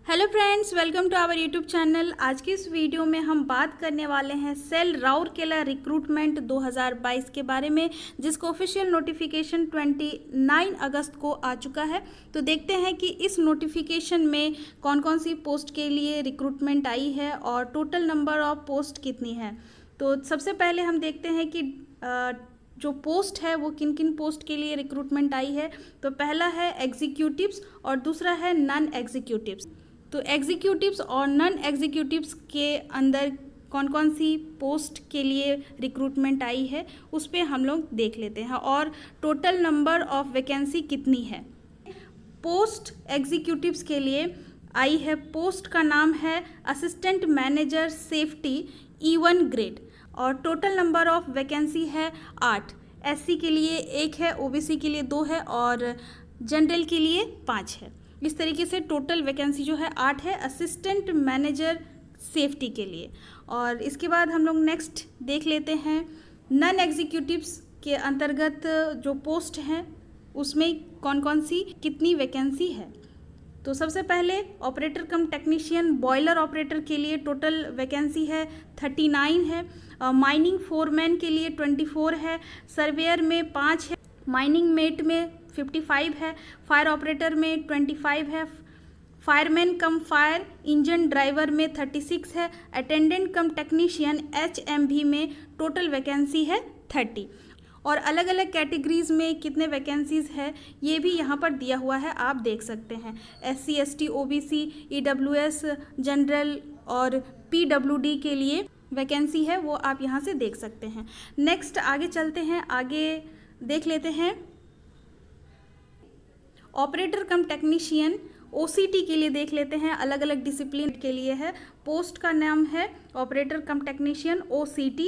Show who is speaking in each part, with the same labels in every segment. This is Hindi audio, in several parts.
Speaker 1: Hello friends, welcome to our YouTube channel. आज की इस वीडियो में हम बात करने वाले हैं सेल राउरकेला रिक्रूटमेंट 2022 के बारे में, जिसको ऑफिशियल नोटिफिकेशन 29 अगस्त को आ चुका है। तो देखते हैं कि इस नोटिफिकेशन में कौन कौन सी पोस्ट के लिए रिक्रूटमेंट आई है और टोटल नंबर ऑफ पोस्ट कितनी है। तो सबसे पहले हम देखते हैं कि जो पोस्ट है वो किन किन पोस्ट के लिए रिक्रूटमेंट आई है। तो पहला है एग्जीक्यूटिव्स और दूसरा है नॉन एग्जीक्यूटिव्स। तो एग्जीक्यूटिव्स और नॉन एग्जीक्यूटिव्स के अंदर कौन कौन सी पोस्ट के लिए रिक्रूटमेंट आई है उस पर हम लोग देख लेते हैं और टोटल नंबर ऑफ वैकेंसी कितनी है। पोस्ट एग्जीक्यूटिव्स के लिए आई है, पोस्ट का नाम है assistant manager safety E1 grade और टोटल नंबर ऑफ वैकेंसी है 8। SC के लिए 1 है, OBC के लिए 2 है और जनरल के लिए 5 है। इस तरीके से टोटल वैकेंसी जो है 8 है असिस्टेंट मैनेजर सेफ्टी के लिए। और इसके बाद हम लोग नेक्स्ट देख लेते हैं नॉन एग्जीक्यूटिव्स के अंतर्गत जो पोस्ट हैं उसमें कौन कौन सी कितनी वैकेंसी है। तो सबसे पहले operator cum technician boiler operator के लिए टोटल वैकेंसी है 39 है। माइनिंग फोरमैन के लिए 24 है। सर्वेयर में 5 है। माइनिंग मेट में 55 है। फायर ऑपरेटर में 25 है। Fireman cum fire engine driver में 36 है। अटेंडेंट कम टेक्नीशियन HMV में टोटल वैकेंसी है 30। और अलग अलग कैटेगरीज में कितने वैकेंसीज है ये भी यहाँ पर दिया हुआ है, आप देख सकते हैं। SC ST OBC EWS general और PWD के लिए वैकेंसी है, वो आप यहाँ से देख सकते हैं। नेक्स्ट आगे चलते हैं, आगे देख लेते हैं ऑपरेटर कम टेक्नीशियन OCT के लिए देख लेते हैं। अलग अलग डिसिप्लिन के लिए है। पोस्ट का नाम है operator cum technician OCT।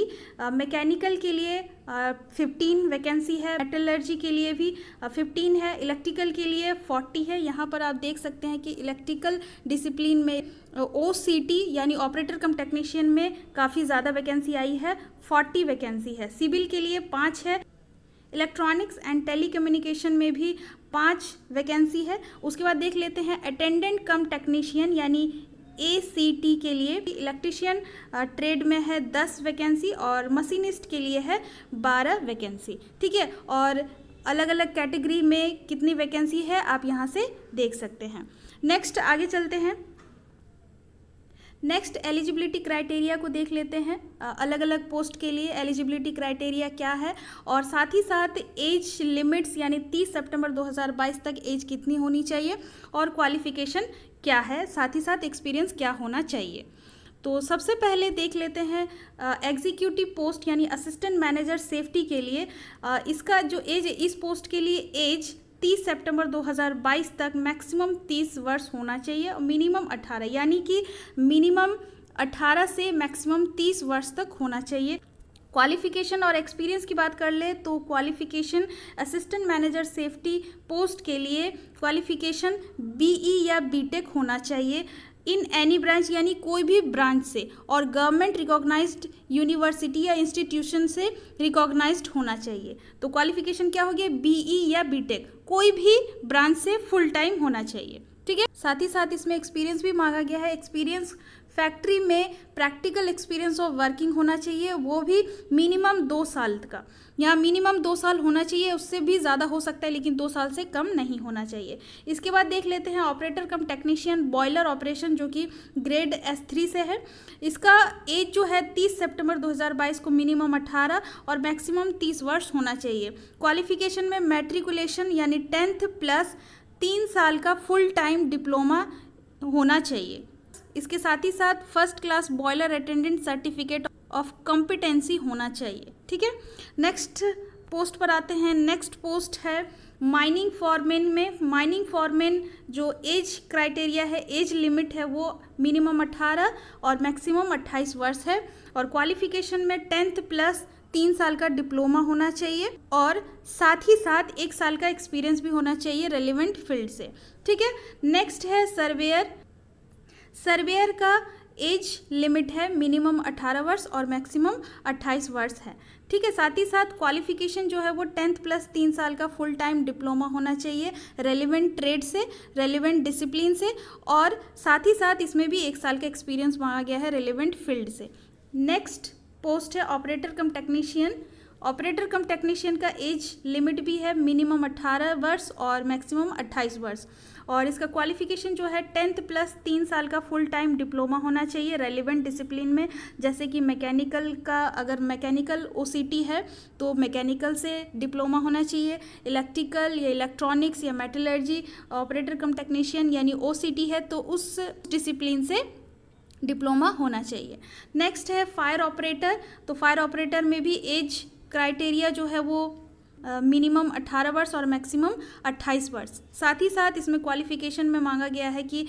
Speaker 1: Mechanical के लिए 15 वैकेंसी है। मेटलर्जी के लिए भी 15 है। इलेक्ट्रिकल के लिए 40 है। यहाँ पर आप देख सकते हैं कि इलेक्ट्रिकल डिसिप्लिन में OCT यानी ऑपरेटर कम टेक्नीशियन में काफ़ी ज़्यादा वैकेंसी आई है, 40 वैकेंसी है। सिविल के लिए 5 है। इलेक्ट्रॉनिक्स एंड टेलीकम्युनिकेशन में भी 5 वैकेंसी है। उसके बाद देख लेते हैं अटेंडेंट कम टेक्नीशियन यानी ACT के लिए। इलेक्ट्रिशियन ट्रेड में है 10 वैकेंसी और मशीनिस्ट के लिए है 12 वैकेंसी। ठीक है, और अलग अलग कैटेगरी में कितनी वैकेंसी है आप यहाँ से देख सकते हैं। नेक्स्ट आगे चलते हैं। नेक्स्ट एलिजिबिलिटी क्राइटेरिया को देख लेते हैं। अलग अलग पोस्ट के लिए एलिजिबिलिटी क्राइटेरिया क्या है और साथ ही साथ एज लिमिट्स यानी 30 सितंबर 2022 तक एज कितनी होनी चाहिए और क्वालिफिकेशन क्या है, साथ ही साथ एक्सपीरियंस क्या होना चाहिए। तो सबसे पहले देख लेते हैं एग्जीक्यूटिव पोस्ट यानी असिस्टेंट मैनेजर सेफ्टी के लिए। इसका जो एज है, इस पोस्ट के लिए एज 30 सितंबर 2022 तक मैक्सिमम 30 वर्ष होना चाहिए और मिनिमम 18, यानी कि मिनिमम 18 से मैक्सिमम 30 वर्ष तक होना चाहिए। क्वालिफिकेशन और एक्सपीरियंस की बात कर ले तो qualification assistant manager safety post के लिए क्वालिफिकेशन BE या BTech होना चाहिए इन एनी ब्रांच यानी कोई भी ब्रांच से, और गवर्नमेंट रिकॉग्नाइज्ड यूनिवर्सिटी या इंस्टीट्यूशन से रिकॉग्नाइज्ड होना चाहिए। तो क्वालिफिकेशन क्या हो गया, BE या BTech, कोई भी ब्रांच से फुल टाइम होना चाहिए। ठीक है, साथ ही साथ इसमें एक्सपीरियंस भी मांगा गया है। एक्सपीरियंस फैक्ट्री में प्रैक्टिकल एक्सपीरियंस ऑफ वर्किंग होना चाहिए, वो भी मिनिमम 2 साल का। यहाँ मिनिमम 2 साल होना चाहिए, उससे भी ज़्यादा हो सकता है लेकिन 2 साल से कम नहीं होना चाहिए। इसके बाद देख लेते हैं operator cum technician boiler operation जो कि ग्रेड S3 से है। इसका एज जो है 30 सितंबर 2022 को मिनिमम 18 और मैक्सिमम 30 वर्ष होना चाहिए। क्वालिफिकेशन में मैट्रिकुलेशन यानी 10th प्लस 3 साल का फुल टाइम डिप्लोमा होना चाहिए। इसके साथ ही साथ first class boiler attendant certificate of competency होना चाहिए। ठीक है, नेक्स्ट पोस्ट पर आते हैं। नेक्स्ट पोस्ट है माइनिंग फॉरमैन में। माइनिंग फॉरमैन जो एज क्राइटेरिया है, एज लिमिट है, वो मिनिमम 18 और मैक्सिमम 28 वर्ष है। और क्वालिफिकेशन में 10th प्लस 3 साल का डिप्लोमा होना चाहिए और साथ ही साथ 1 साल का एक्सपीरियंस भी होना चाहिए रेलिवेंट फील्ड से। ठीक है, नेक्स्ट है सर्वेयर। सर्वेयर का एज लिमिट है मिनिमम 18 वर्ष और मैक्सिमम 28 वर्ष है। ठीक है, साथ ही साथ क्वालिफिकेशन जो है वो 10th प्लस 3 साल का फुल टाइम डिप्लोमा होना चाहिए रेलिवेंट ट्रेड से, रेलिवेंट डिसिप्लिन से, और साथ ही साथ इसमें भी 1 साल का एक्सपीरियंस मांगा गया है रेलिवेंट फील्ड से। नेक्स्ट पोस्ट है operator cum technician. Operator cum technician का एज लिमिट भी है मिनिमम 18 वर्ष और मैक्सिमम 28 वर्ष, और इसका क्वालिफिकेशन जो है 10th प्लस 3 साल का फुल टाइम डिप्लोमा होना चाहिए रेलिवेंट डिसिप्लिन में, जैसे कि मैकेनिकल का, अगर मैकेनिकल OCT है तो मैकेनिकल से डिप्लोमा होना चाहिए, इलेक्ट्रिकल या इलेक्ट्रॉनिक्स या मेटलर्जी ऑपरेटर कम टेक्नीशियन यानी OCT है तो उस डिसिप्लिन से डिप्लोमा होना चाहिए। नेक्स्ट है फायर ऑपरेटर। तो फायर ऑपरेटर में भी एज क्राइटेरिया जो है वो मिनिमम 18 वर्ष और मैक्सिमम 28 वर्ष। साथ ही साथ इसमें क्वालिफिकेशन में मांगा गया है कि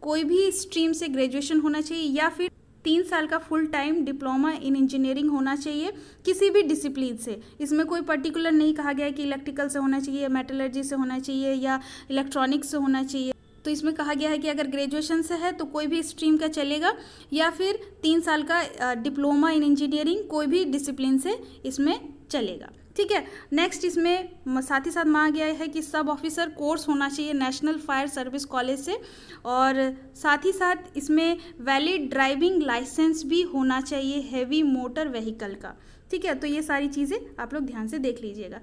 Speaker 1: कोई भी स्ट्रीम से ग्रेजुएशन होना चाहिए या फिर 3 साल का full time diploma in engineering होना चाहिए किसी भी डिसिप्लिन से। इसमें कोई पर्टिकुलर नहीं कहा गया है कि इलेक्ट्रिकल से होना चाहिए, मेटलर्जी से होना चाहिए या इलेक्ट्रॉनिक्स से होना चाहिए। तो इसमें कहा गया है कि अगर ग्रेजुएशन से है तो कोई भी स्ट्रीम का चलेगा, या फिर 3 साल का डिप्लोमा इन इंजीनियरिंग कोई भी डिसिप्लिन से इसमें चलेगा। ठीक है, नेक्स्ट इसमें साथ ही साथ मांगा गया है कि सब ऑफिसर कोर्स होना चाहिए नेशनल फायर सर्विस कॉलेज से, और साथ ही साथ इसमें वैलिड ड्राइविंग लाइसेंस भी होना चाहिए हैवी मोटर व्हीकल का। ठीक है, तो ये सारी चीज़ें आप लोग ध्यान से देख लीजिएगा।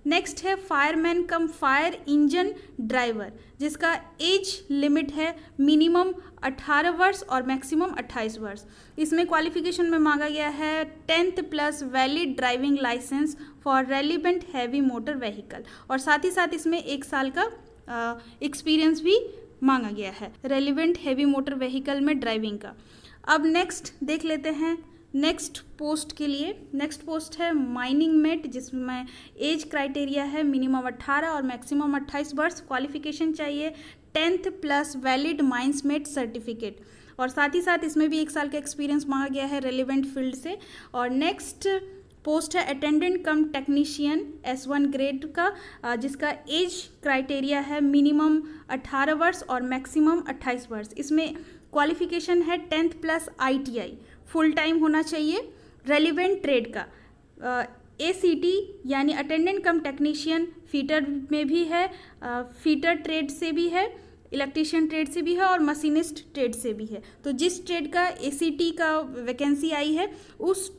Speaker 1: नेक्स्ट है fireman cum fire engine driver, जिसका एज लिमिट है मिनिमम 18 वर्ष और मैक्सिमम 28 वर्ष। इसमें क्वालिफिकेशन में मांगा गया है 10th plus valid driving licence for relevant heavy motor vehicle, और साथ ही साथ इसमें 1 साल का एक्सपीरियंस भी मांगा गया है रेलिवेंट हैवी मोटर व्हीकल में ड्राइविंग का। अब नेक्स्ट देख लेते हैं नेक्स्ट पोस्ट के लिए। नेक्स्ट पोस्ट है माइनिंग मेट, जिसमें एज क्राइटेरिया है मिनिमम 18 और मैक्सिमम 28 वर्ष। क्वालिफिकेशन चाहिए 10th plus valid mines mate certificate, और साथ ही साथ इसमें भी 1 साल का एक्सपीरियंस मांगा गया है रेलिवेंट फील्ड से। और नेक्स्ट पोस्ट है attendant cum technician S1 grade का, जिसका एज क्राइटेरिया है मिनिमम 18 वर्ष और मैक्सिमम 28 वर्ष। इसमें क्वालिफिकेशन है 10th plus ITI full time होना चाहिए रेलिवेंट ट्रेड का। ACT यानी अटेंडेंट कम टेक्नीशियन फीटर में भी है, फीटर ट्रेड से भी है, इलेक्ट्रीशियन ट्रेड से भी है और मशीनिस्ट ट्रेड से भी है। तो जिस ट्रेड का ACT का वैकेंसी आई है उस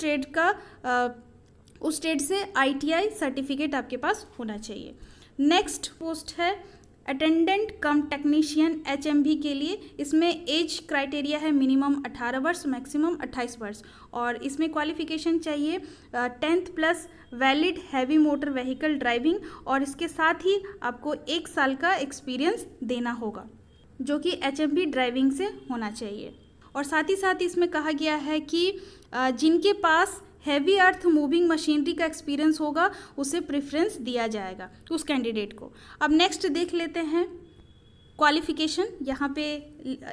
Speaker 1: ट्रेड से ITI सर्टिफिकेट आपके पास होना चाहिए। नेक्स्ट पोस्ट है अटेंडेंट कम टेक्नीशियन HMV के लिए। इसमें एज क्राइटेरिया है मिनिमम 18 वर्ष मैक्सिमम 28 वर्ष, और इसमें क्वालिफिकेशन चाहिए 10th plus valid heavy motor vehicle driving, और इसके साथ ही आपको 1 साल का एक्सपीरियंस देना होगा जो कि HMV ड्राइविंग से होना चाहिए। और साथ ही साथ इसमें कहा गया है कि जिनके पास हैवी अर्थ मूविंग मशीनरी का एक्सपीरियंस होगा उसे प्रेफरेंस दिया जाएगा उस कैंडिडेट को। अब नेक्स्ट देख लेते हैं क्वालिफिकेशन। यहाँ पे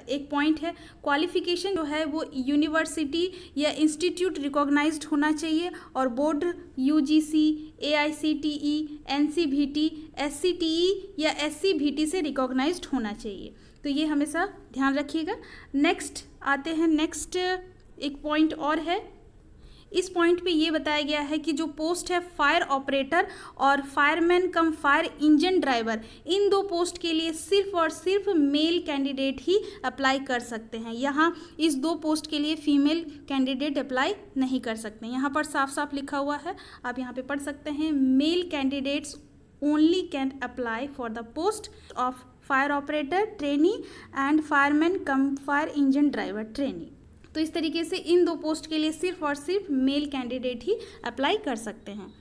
Speaker 1: एक पॉइंट है, क्वालिफिकेशन जो है वो यूनिवर्सिटी या इंस्टीट्यूट रिकॉग्नाइज्ड होना चाहिए, और board UGC, AICTE, NCVT, SCTE या SCVT से रिकॉग्नाइज्ड होना चाहिए। तो ये हमेशा ध्यान रखिएगा। नेक्स्ट आते हैं, नेक्स्ट एक पॉइंट और है। इस पॉइंट पे ये बताया गया है कि जो पोस्ट है फायर ऑपरेटर और fireman cum fire engine driver, इन 2 पोस्ट के लिए सिर्फ और सिर्फ मेल कैंडिडेट ही अप्लाई कर सकते हैं। यहाँ इस 2 पोस्ट के लिए फीमेल कैंडिडेट अप्लाई नहीं कर सकते। यहाँ पर साफ साफ लिखा हुआ है, आप यहाँ पे पढ़ सकते हैं, male candidates only can apply for the post of fire operator trainee and fireman cum fire engine driver trainee. तो इस तरीके से इन 2 पोस्ट के लिए सिर्फ और सिर्फ मेल कैंडिडेट ही अप्लाई कर सकते हैं।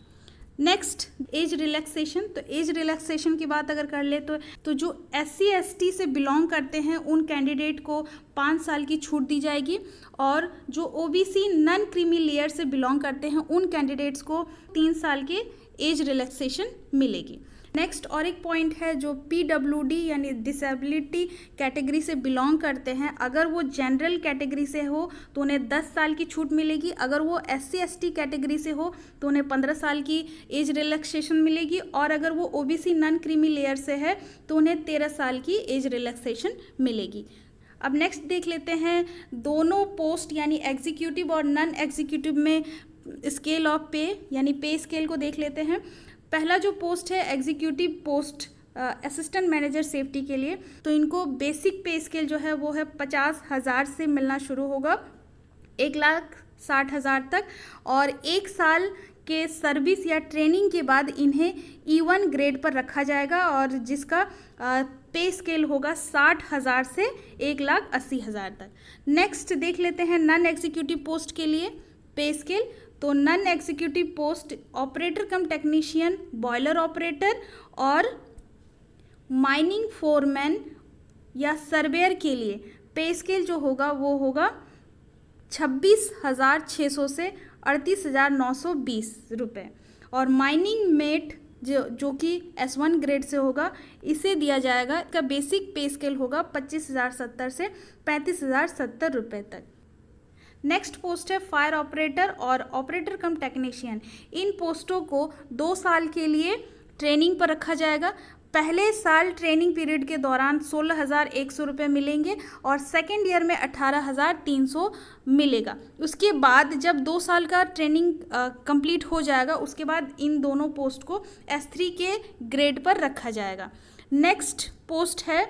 Speaker 1: Next age relaxation. तो एज रिलैक्सेशन की बात अगर कर ले तो जो SC ST से बिलोंग करते हैं उन कैंडिडेट को 5 साल की छूट दी जाएगी, और जो OBC नॉन क्रीमी लेयर से बिलोंग करते हैं उन कैंडिडेट्स को 3 साल के एज रिलैक्सेशन मिलेगी। नेक्स्ट और एक पॉइंट है, जो PWD यानी डिसेबिलिटी कैटेगरी से बिलोंग करते हैं, अगर वो जनरल कैटेगरी से हो तो उन्हें 10 साल की छूट मिलेगी, अगर वो SC ST कैटेगरी से हो तो उन्हें 15 साल की एज रिलैक्सेशन मिलेगी, और अगर वो OBC नॉन क्रीमी लेयर से है तो उन्हें 13 साल की एज रिलैक्सेशन मिलेगी। अब नेक्स्ट देख लेते हैं दोनों पोस्ट यानी एग्जीक्यूटिव और नॉन एग्जीक्यूटिव में स्केल ऑफ पे यानी पे स्केल को देख लेते हैं। पहला जो पोस्ट है executive post assistant manager safety के लिए, तो इनको बेसिक पे स्केल जो है वो है 50,000 से मिलना शुरू होगा 1,60,000 तक, और 1 साल के सर्विस या ट्रेनिंग के बाद इन्हें E1 ग्रेड पर रखा जाएगा और जिसका पे स्केल होगा 60,000 से 1,80,000 तक। नेक्स्ट देख लेते हैं नॉन एग्जीक्यूटिव पोस्ट के लिए पे स्केल। तो non executive post operator cum technician, boiler operator और माइनिंग फोरमैन या सर्वेयर के लिए पे स्केल जो होगा वो होगा 26,600 से 38,920 रुपये, और माइनिंग मेट जो कि S1 ग्रेड से होगा इसे दिया जाएगा, इसका बेसिक पे स्केल होगा 25,070 से 35,070 रुपये तक। नेक्स्ट पोस्ट है फायर ऑपरेटर और ऑपरेटर कम टेक्नीशियन। इन पोस्टों को 2 साल के लिए ट्रेनिंग पर रखा जाएगा। पहले साल ट्रेनिंग पीरियड के दौरान 16,100 रुपये मिलेंगे और सेकेंड ईयर में 18,300 मिलेगा। उसके बाद जब 2 साल का ट्रेनिंग कंप्लीट हो जाएगा उसके बाद इन दोनों पोस्ट को S3 के ग्रेड पर रखा जाएगा। नेक्स्ट पोस्ट है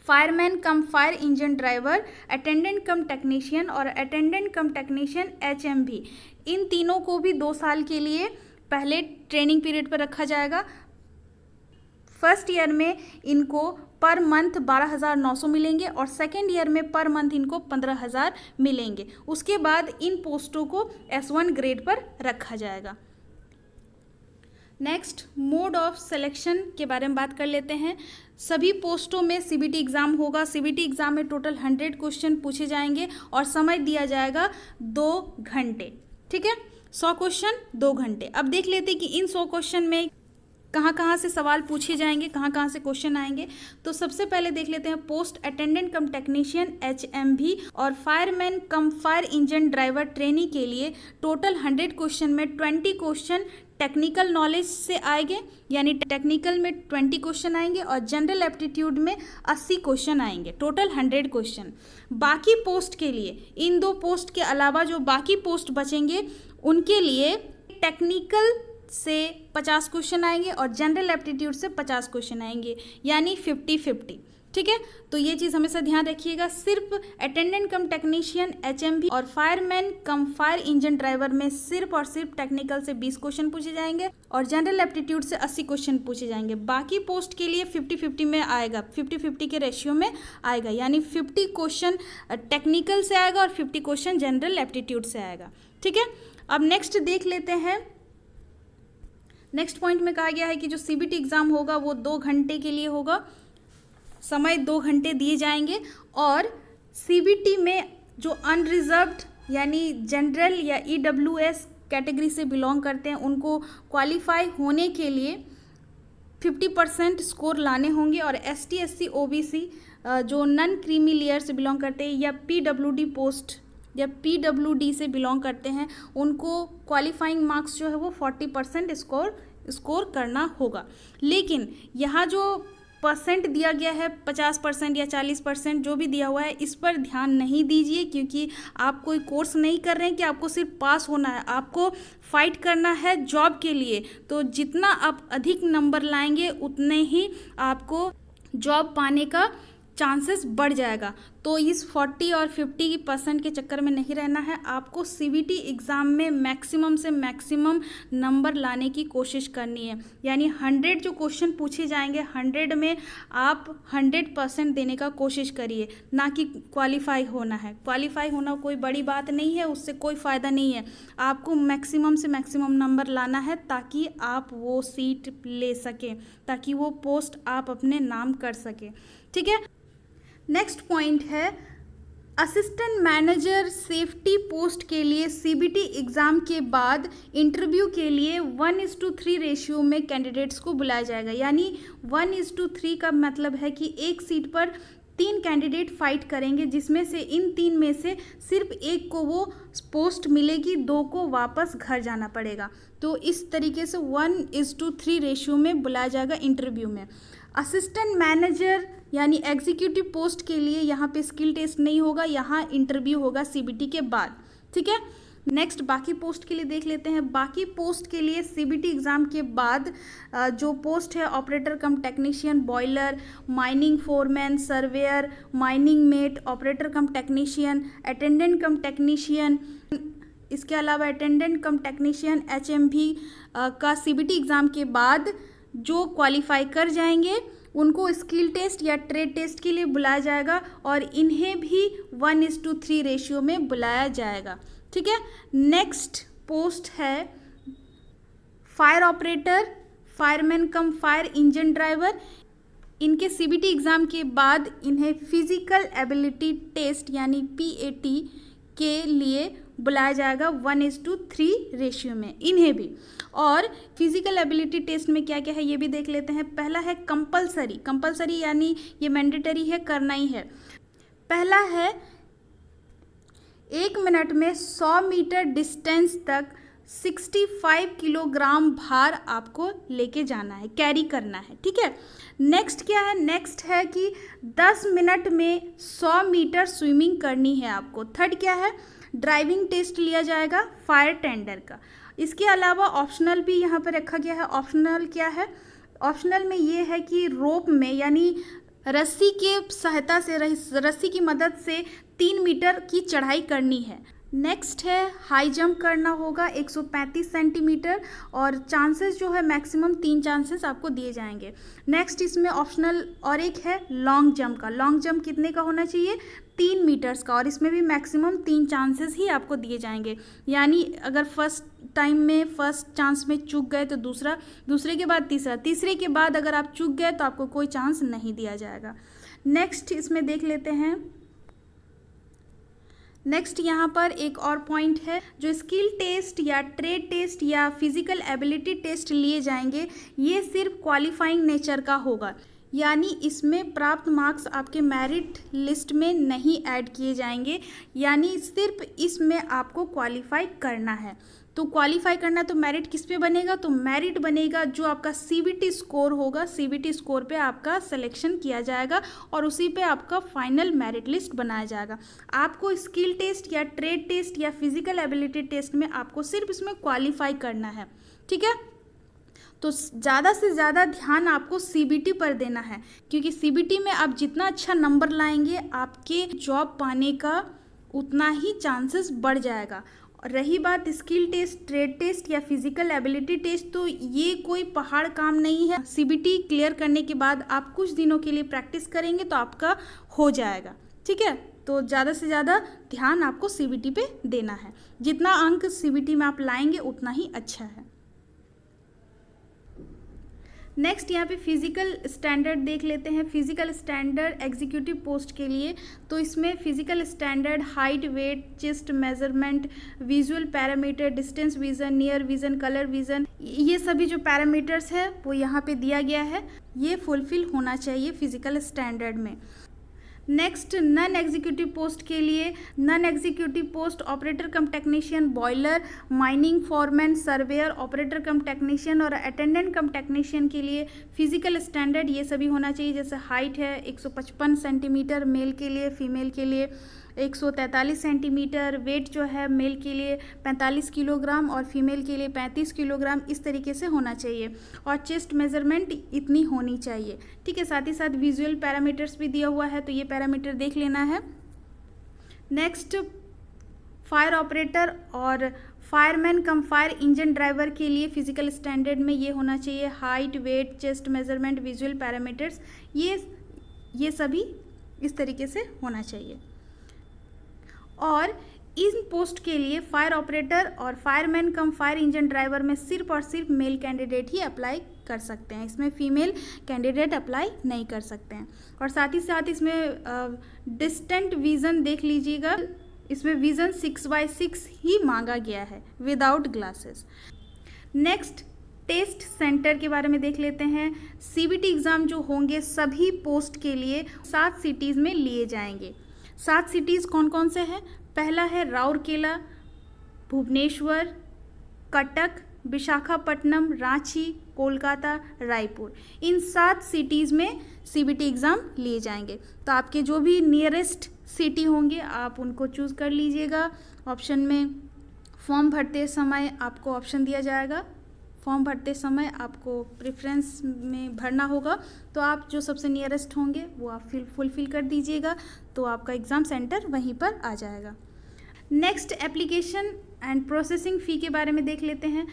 Speaker 1: fireman cum fire engine driver, attendant cum technician और अटेंडेंट कम टेक्नीशियन HMV। इन तीनों को भी 2 साल के लिए पहले ट्रेनिंग पीरियड पर रखा जाएगा। फर्स्ट ईयर में इनको पर मंथ 12,900 मिलेंगे और सेकेंड ईयर में पर मंथ इनको 15,000 मिलेंगे। उसके बाद इन पोस्टों को S1 ग्रेड पर रखा जाएगा। नेक्स्ट मोड ऑफ सिलेक्शन के बारे में बात कर लेते हैं। सभी पोस्टों में CBT एग्ज़ाम होगा। CBT एग्ज़ाम में टोटल 100 क्वेश्चन पूछे जाएंगे और समय दिया जाएगा 2 घंटे। ठीक है, 100 क्वेश्चन 2 घंटे। अब देख लेते हैं कि इन 100 क्वेश्चन में कहाँ कहाँ से सवाल पूछे जाएंगे, कहाँ कहाँ से क्वेश्चन आएंगे। तो सबसे पहले देख लेते हैं post attendant cum technician HMV और fireman cum fire engine driver trainee के लिए टोटल 100 क्वेश्चन में 20 क्वेश्चन टेक्निकल नॉलेज से आएंगे, यानी टेक्निकल में 20 क्वेश्चन आएंगे और जनरल एप्टीट्यूड में 80 क्वेश्चन आएंगे, टोटल 100 क्वेश्चन। बाकी पोस्ट के लिए, इन 2 पोस्ट के अलावा जो बाकी पोस्ट बचेंगे उनके लिए टेक्निकल से 50 क्वेश्चन आएंगे और जनरल एप्टीट्यूड से 50 क्वेश्चन आएंगे, यानी 50-50। ठीक है, तो ये चीज़ हमेशा ध्यान रखिएगा। सिर्फ अटेंडेंट कम टेक्नीशियन HMV और fireman cum fire engine driver में सिर्फ और सिर्फ टेक्निकल से 20 क्वेश्चन पूछे जाएंगे और जनरल एप्टीट्यूड से 80 क्वेश्चन पूछे जाएंगे। बाकी पोस्ट के लिए 50-50 में आएगा, 50-50 के रेशियो में आएगा, यानी 50 क्वेश्चन टेक्निकल से आएगा और 50 क्वेश्चन जनरल एप्टीट्यूड से आएगा। ठीक है, अब नेक्स्ट देख लेते हैं। नेक्स्ट पॉइंट में कहा गया है कि जो CBT एग्ज़ाम होगा वो 2 घंटे के लिए होगा, समय 2 घंटे दिए जाएंगे और CBT में जो अनरिजर्व्ड यानी जनरल या EWS कैटेगरी से बिलोंग करते हैं उनको क्वालिफाई होने के लिए 50% स्कोर लाने होंगे और ST SC OBC जो नॉन क्रीमी लेयर से बिलोंग करते हैं या PWD पोस्ट या PWD से बिलोंग करते हैं उनको क्वालिफाइंग मार्क्स जो है वो 40% स्कोर करना होगा। लेकिन यहाँ जो परसेंट दिया गया है 50% या 40% जो भी दिया हुआ है इस पर ध्यान नहीं दीजिए, क्योंकि आप कोई कोर्स नहीं कर रहे हैं कि आपको सिर्फ पास होना है, आपको फाइट करना है जॉब के लिए। तो जितना आप अधिक नंबर लाएंगे उतने ही आपको जॉब पाने का चांसेस बढ़ जाएगा। तो इस 40 और 50% के चक्कर में नहीं रहना है, आपको CBT एग्ज़ाम में मैक्सिमम से मैक्सिमम नंबर लाने की कोशिश करनी है। यानी 100 जो क्वेश्चन पूछे जाएंगे 100 में आप 100% देने का कोशिश करिए, ना कि क्वालिफाई होना है। क्वालिफाई होना कोई बड़ी बात नहीं है, उससे कोई फ़ायदा नहीं है। आपको मैक्सिमम से मैक्सिमम नंबर लाना है ताकि आप वो सीट ले सकें, ताकि वो पोस्ट आप अपने नाम कर सकें। ठीक है, नेक्स्ट पॉइंट है असिस्टेंट मैनेजर सेफ्टी पोस्ट के लिए CBT एग्ज़ाम के बाद इंटरव्यू के लिए 1:3 रेशियो में कैंडिडेट्स को बुलाया जाएगा। यानी 1:3 का मतलब है कि एक सीट पर 3 कैंडिडेट फाइट करेंगे, जिसमें से इन 3 में से सिर्फ एक को वो पोस्ट मिलेगी, 2 को वापस घर जाना पड़ेगा। तो इस तरीके से 1:3 रेशियो में बुलाया जाएगा इंटरव्यू में। असिस्टेंट मैनेजर यानी एग्जीक्यूटिव पोस्ट के लिए यहाँ पे स्किल टेस्ट नहीं होगा, यहाँ इंटरव्यू होगा सीबीटी के बाद। ठीक है, नेक्स्ट बाकी पोस्ट के लिए देख लेते हैं। बाकी पोस्ट के लिए सीबीटी एग्ज़ाम के बाद जो पोस्ट है operator cum technician, boiler, mining foreman, surveyor, mining met, operator cum technician, attendant cum technician, इसके अलावा अटेंडेंट कम टेक्नीशियन एचएमवी का सीबीटी एग्ज़ाम के बाद जो क्वालिफाई कर जाएंगे उनको स्किल टेस्ट या ट्रेड टेस्ट के लिए बुलाया जाएगा और इन्हें भी 1:3 रेशियो में बुलाया जाएगा। ठीक है, नेक्स्ट पोस्ट है fire operator, fireman cum fire engine driver. इनके सीबीटी एग्ज़ाम के बाद इन्हें फिजिकल एबिलिटी टेस्ट यानी पीएटी के लिए बुलाया जाएगा 1:3 रेशियो में इन्हें भी। और फिजिकल एबिलिटी टेस्ट में क्या क्या है ये भी देख लेते हैं। पहला है कंपलसरी, कंपलसरी यानी ये मैंडेटरी है, करना ही है। पहला है 1 मिनट में 100 मीटर डिस्टेंस तक 65 किलोग्राम भार आपको लेके जाना है, कैरी करना है। ठीक है, नेक्स्ट क्या है, नेक्स्ट है कि 10 मिनट में 100 मीटर स्विमिंग करनी है आपको। थर्ड क्या है, ड्राइविंग टेस्ट लिया जाएगा फायर टेंडर का। इसके अलावा ऑप्शनल भी यहाँ पर रखा गया है। ऑप्शनल क्या है, ऑप्शनल में ये है कि रोप में यानी रस्सी के सहायता से, रस्सी की मदद से 3 मीटर की चढ़ाई करनी है। नेक्स्ट है हाई जंप करना होगा 135 सेंटीमीटर और चांसेस जो है मैक्सिमम 3 चांसेस आपको दिए जाएंगे। नेक्स्ट इसमें ऑप्शनल और एक है लॉन्ग जंप का। लॉन्ग जंप कितने का होना चाहिए, 3 मीटर्स का, और इसमें भी मैक्सिमम 3 चांसेस ही आपको दिए जाएंगे। यानी अगर फर्स्ट टाइम में फर्स्ट चांस में चूक गए तो दूसरा, दूसरे के बाद तीसरा, तीसरे के बाद अगर आप चूक गए तो आपको कोई चांस नहीं दिया जाएगा। नेक्स्ट इसमें देख लेते हैं। नेक्स्ट यहाँ पर एक और पॉइंट है, जो स्किल टेस्ट या ट्रेड टेस्ट या फिजिकल एबिलिटी टेस्ट लिए जाएंगे ये सिर्फ क्वालिफाइंग नेचर का होगा, यानी इसमें प्राप्त मार्क्स आपके मेरिट लिस्ट में नहीं ऐड किए जाएंगे, यानी सिर्फ इसमें आपको क्वालिफाई करना है। तो क्वालिफाई करना तो मेरिट किस पे बनेगा, तो मेरिट बनेगा जो आपका सीबीटी स्कोर होगा, सीबीटी स्कोर पे आपका सिलेक्शन किया जाएगा और उसी पे आपका फाइनल मेरिट लिस्ट बनाया जाएगा। आपको स्किल टेस्ट या ट्रेड टेस्ट या फिजिकल एबिलिटी टेस्ट में आपको सिर्फ इसमें क्वालिफाई करना है। ठीक है, तो ज़्यादा से ज़्यादा ध्यान आपको सीबीटी पर देना है, क्योंकि सीबीटी में आप जितना अच्छा नंबर लाएंगे आपके जॉब पाने का उतना ही चांसेस बढ़ जाएगा। रही बात स्किल टेस्ट, ट्रेड टेस्ट या फिजिकल एबिलिटी टेस्ट, तो ये कोई पहाड़ काम नहीं है। सीबीटी क्लियर करने के बाद आप कुछ दिनों के लिए प्रैक्टिस करेंगे तो आपका हो जाएगा। ठीक है, तो ज़्यादा से ज़्यादा ध्यान आपको सीबीटी पे देना है। जितना अंक सीबीटी में आप लाएंगे उतना ही अच्छा है। नेक्स्ट यहाँ पे फिजिकल स्टैंडर्ड देख लेते हैं। फिजिकल स्टैंडर्ड एग्जीक्यूटिव पोस्ट के लिए, तो इसमें physical standard height, weight, chest measurement, visual parameter, distance vision, near vision, colour vision, ये सभी जो पैरामीटर्स है वो यहाँ पे दिया गया है, ये फुलफिल होना चाहिए फिजिकल स्टैंडर्ड में। नेक्स्ट नॉन एग्जीक्यूटिव पोस्ट के लिए, non executive post operator cum technician, boiler, mining foreman, surveyor, operator cum technician और अटेंडेंट कम टेक्नीशियन के लिए फिजिकल स्टैंडर्ड ये सभी होना चाहिए। जैसे हाइट है 155 सेंटीमीटर मेल के लिए, फीमेल के लिए 143 सेंटीमीटर, वेट जो है मेल के लिए 45 किलोग्राम और फीमेल के लिए 35 किलोग्राम, इस तरीके से होना चाहिए। और चेस्ट मेजरमेंट इतनी होनी चाहिए। ठीक है, साथ ही साथ विजुअल पैरामीटर्स भी दिया हुआ है, तो ये पैरामीटर देख लेना है। नेक्स्ट फायर ऑपरेटर और fireman cum fire engine driver के लिए फिजिकल स्टैंडर्ड में ये होना चाहिए height, weight, chest measurement, visual parameters, ये सभी इस तरीके से होना चाहिए। और इन पोस्ट के लिए फायर ऑपरेटर और fireman cum fire engine driver में सिर्फ और सिर्फ मेल कैंडिडेट ही अप्लाई कर सकते हैं, इसमें फीमेल कैंडिडेट अप्लाई नहीं कर सकते हैं। और साथ ही साथ इसमें डिस्टेंट विज़न देख लीजिएगा, इसमें विज़न 6x6 ही मांगा गया है without glasses. Next test centre के बारे में देख लेते हैं। सीबीटी एग्ज़ाम जो होंगे सभी पोस्ट के लिए 7 सिटीज़ में लिए जाएंगे। 7 सिटीज़ कौन कौन से हैं? पहला है राउरकेला, भुवनेश्वर, कटक, विशाखापट्टनम, रांची, कोलकाता, रायपुर, इन 7 सिटीज़ में CBT एग्ज़ाम लिए जाएंगे। तो आपके जो भी नियरेस्ट सिटी होंगे आप उनको चूज़ कर लीजिएगा। ऑप्शन में फॉर्म भरते समय आपको ऑप्शन दिया जाएगा, फॉर्म भरते समय आपको प्रेफरेंस में भरना होगा, तो आप जो सबसे नियरेस्ट होंगे वो आप फुलफिल कर दीजिएगा, तो आपका एग्ज़ाम सेंटर वहीं पर आ जाएगा। Next, application and processing fee के बारे में देख लेते हैं।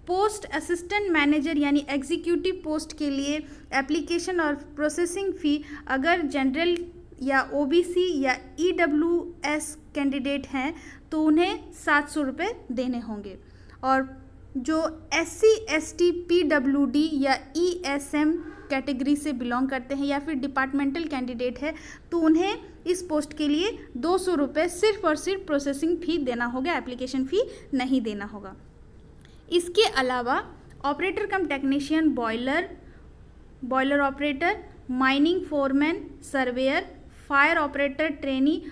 Speaker 1: पोस्ट असिस्टेंट मैनेजर यानी एग्जीक्यूटिव पोस्ट के लिए एप्लीकेशन और प्रोसेसिंग फ़ी अगर जनरल या OBC या EWS कैंडिडेट हैं तो उन्हें 700 रुपये देने होंगे, और जो SC ST PWD या ESM कैटेगरी से बिलोंग करते हैं या फिर डिपार्टमेंटल कैंडिडेट है तो उन्हें इस पोस्ट के लिए 200 रुपये सिर्फ और सिर्फ प्रोसेसिंग फ़ी देना होगा, एप्लीकेशन फ़ी नहीं देना होगा। इसके अलावा operator cum technician, boiler operator, mining foreman, surveyor, fire operator trainee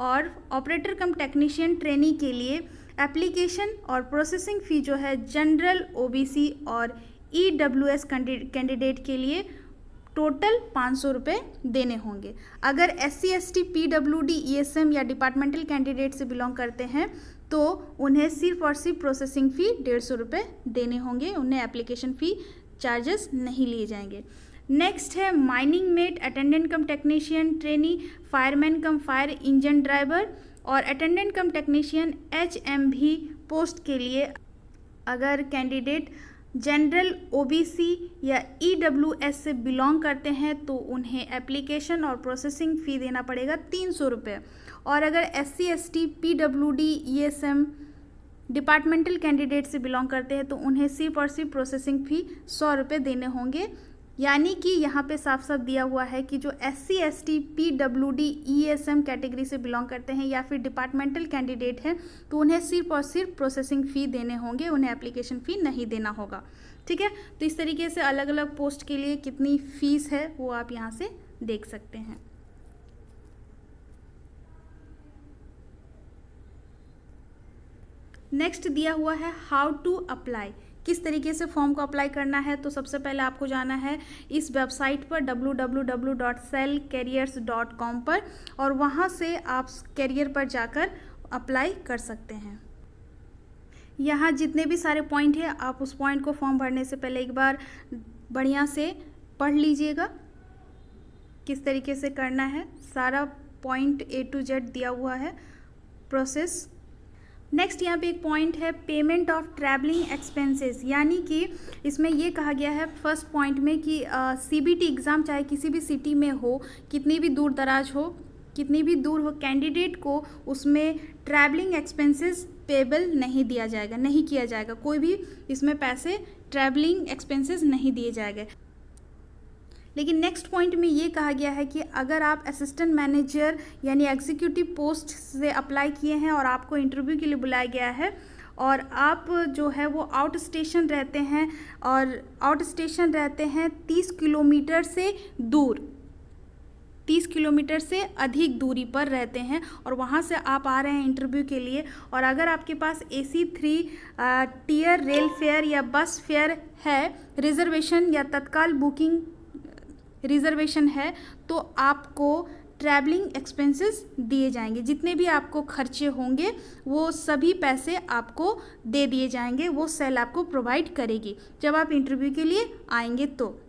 Speaker 1: और ऑपरेटर कम टेक्नीशियन ट्रेनी के लिए एप्लीकेशन और प्रोसेसिंग फ़ी जो है जनरल, OBC और EWS कैंडिडेट के लिए टोटल 500 रुपये देने होंगे। अगर SC ST PWD ESM या डिपार्टमेंटल कैंडिडेट से बिलोंग करते हैं तो उन्हें सिर्फ और सिर्फ प्रोसेसिंग फ़ी 150 रुपये देने होंगे, उन्हें एप्लीकेशन फ़ी चार्जेस नहीं लिए जाएंगे। नेक्स्ट है mining mate, attendant cum technician trainee, fireman cum fire engine driver और attendant cum technician HMV post के लिए अगर कैंडिडेट जनरल, OBC या EWS से बिलोंग करते हैं तो उन्हें एप्लीकेशन और प्रोसेसिंग फ़ी देना पड़ेगा 300 रुपये, और अगर SC ST PWD ESM departmental candidate से बिलोंग करते हैं तो उन्हें सिर्फ और सिर्फ प्रोसेसिंग फ़ी 100 रुपये देने होंगे। यानी कि यहाँ पे साफ साफ दिया हुआ है कि जो SC ST PWD ESM category से बिलोंग करते हैं या फिर डिपार्टमेंटल कैंडिडेट हैं तो उन्हें सिर्फ और सिर्फ प्रोसेसिंग फ़ी देने होंगे, उन्हें एप्लीकेशन फ़ी नहीं देना होगा। ठीक है, तो इस तरीके से अलग अलग पोस्ट के लिए कितनी फ़ीस है वो आप यहाँ से देख सकते हैं। नेक्स्ट दिया हुआ है हाउ टू अप्लाई, किस तरीके से फॉर्म को अप्लाई करना है। तो सबसे पहले आपको जाना है इस वेबसाइट पर www.cellcareers.com पर, और वहाँ से आप कैरियर पर जाकर अप्लाई कर सकते हैं। यहाँ जितने भी सारे पॉइंट हैं आप उस पॉइंट को फॉर्म भरने से पहले एक बार बढ़िया से पढ़ लीजिएगा किस तरीके से करना है। सारा पॉइंट A to Z दिया हुआ है प्रोसेस। नेक्स्ट यहाँ पे एक पॉइंट है पेमेंट ऑफ ट्रैवलिंग एक्सपेंसेस, यानी कि इसमें ये कहा गया है फर्स्ट पॉइंट में कि CBT एग्ज़ाम चाहे किसी भी सिटी में हो, कितनी भी दूर दराज हो, कितनी भी दूर हो, कैंडिडेट को उसमें ट्रैवलिंग एक्सपेंसेस पेबल नहीं दिया जाएगा, नहीं किया जाएगा, कोई भी इसमें पैसे ट्रैवलिंग एक्सपेंसेस नहीं दिए जाएंगे। लेकिन नेक्स्ट पॉइंट में ये कहा गया है कि अगर आप असिस्टेंट मैनेजर यानी एग्जीक्यूटिव पोस्ट से अप्लाई किए हैं और आपको इंटरव्यू के लिए बुलाया गया है और आप जो है वो आउट स्टेशन रहते हैं, और आउट स्टेशन रहते हैं 30 किलोमीटर से दूर, 30 किलोमीटर से अधिक दूरी पर रहते हैं और वहाँ से आप आ रहे हैं इंटरव्यू के लिए, और अगर आपके पास AC3 टियर रेल फेयर या बस फेयर है, रिजर्वेशन या तत्काल बुकिंग रिजर्वेशन है, तो आपको ट्रैवलिंग एक्सपेंसेस दिए जाएंगे। जितने भी आपको खर्चे होंगे वो सभी पैसे आपको दे दिए जाएंगे, वो सेल आपको प्रोवाइड करेगी जब आप इंटरव्यू के लिए आएंगे तो।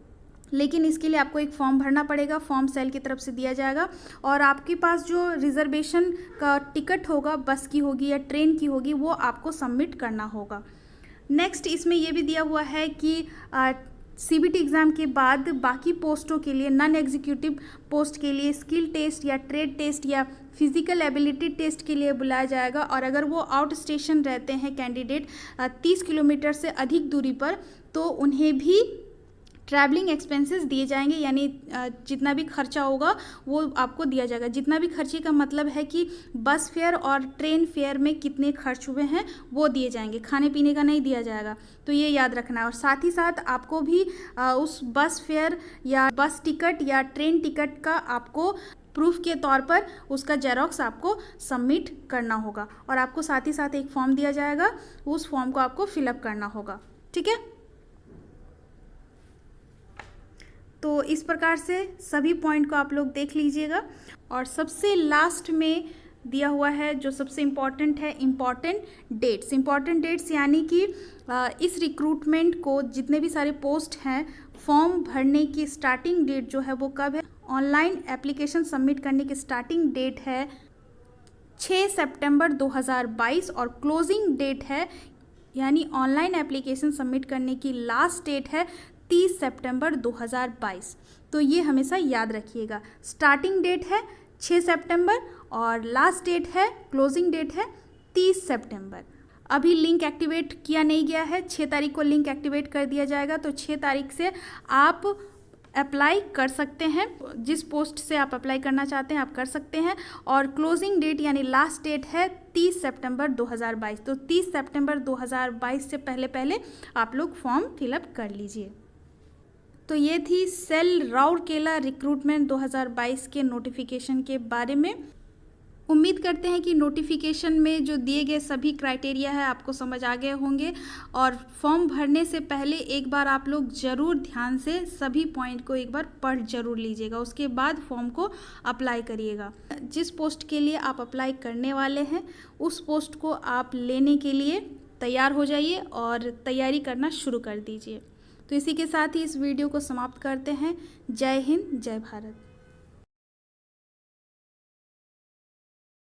Speaker 1: लेकिन इसके लिए आपको एक फॉर्म भरना पड़ेगा, फॉर्म सेल की तरफ से दिया जाएगा, और आपके पास जो रिजर्वेशन का टिकट होगा, बस की होगी या ट्रेन की होगी, वो आपको सबमिट करना होगा। नेक्स्ट इसमें यह भी दिया हुआ है कि CBT एग्ज़ाम के बाद बाकी पोस्टों के लिए, नॉन एग्जीक्यूटिव पोस्ट के लिए स्किल टेस्ट या ट्रेड टेस्ट या फिजिकल एबिलिटी टेस्ट के लिए बुलाया जाएगा, और अगर वो आउट स्टेशन रहते हैं कैंडिडेट 30 किलोमीटर से अधिक दूरी पर, तो उन्हें भी ट्रैवलिंग एक्सपेंसेस दिए जाएंगे, यानी जितना भी खर्चा होगा वो आपको दिया जाएगा। जितना भी खर्चे का मतलब है कि बस फेयर और ट्रेन फेयर में कितने खर्च हुए हैं वो दिए जाएंगे, खाने पीने का नहीं दिया जाएगा, तो ये याद रखना है। और साथ ही साथ आपको भी उस बस फेयर या बस टिकट या ट्रेन टिकट का आपको प्रूफ के तौर पर उसका जेरोक्स आपको सबमिट करना होगा, और आपको साथ ही साथ एक फॉर्म दिया जाएगा, उस फॉर्म को आपको फिलअप करना होगा। ठीक है। तो इस प्रकार से सभी पॉइंट को आप लोग देख लीजिएगा। और सबसे लास्ट में दिया हुआ है जो सबसे इम्पॉर्टेंट है, इम्पॉर्टेंट डेट्स यानी कि इस रिक्रूटमेंट को जितने भी सारे पोस्ट हैं, फॉर्म भरने की स्टार्टिंग डेट जो है वो कब है। ऑनलाइन एप्लीकेशन सबमिट करने की स्टार्टिंग डेट है 6 सितंबर 2022 और क्लोजिंग डेट है यानी ऑनलाइन एप्लीकेशन सबमिट करने की लास्ट डेट है 30 सितंबर 2022। तो ये हमेशा याद रखिएगा, स्टार्टिंग डेट है 6 सितंबर और लास्ट डेट है, क्लोजिंग डेट है 30 सितंबर। अभी लिंक एक्टिवेट किया नहीं गया है, 6 तारीख को लिंक एक्टिवेट कर दिया जाएगा। तो 6 तारीख से आप अप्लाई कर सकते हैं, जिस पोस्ट से आप अप्लाई करना चाहते हैं आप कर सकते हैं। और क्लोजिंग डेट यानी लास्ट डेट है 30 सितंबर 2022। तो 30 सितंबर 2022 से पहले आप लोग फॉर्म फिलअप कर लीजिए। तो ये थी सेल राउरकेला रिक्रूटमेंट 2022 के नोटिफिकेशन के बारे में। उम्मीद करते हैं कि नोटिफिकेशन में जो दिए गए सभी क्राइटेरिया है आपको समझ आ गए होंगे। और फॉर्म भरने से पहले एक बार आप लोग ज़रूर ध्यान से सभी पॉइंट को एक बार पढ़ जरूर लीजिएगा, उसके बाद फॉर्म को अप्लाई करिएगा। जिस पोस्ट के लिए आप अप्लाई करने वाले हैं उस पोस्ट को आप लेने के लिए तैयार हो जाइए और तैयारी करना शुरू कर दीजिए। तो इसी के साथ ही इस वीडियो को समाप्त करते हैं। जय हिंद, जय भारत।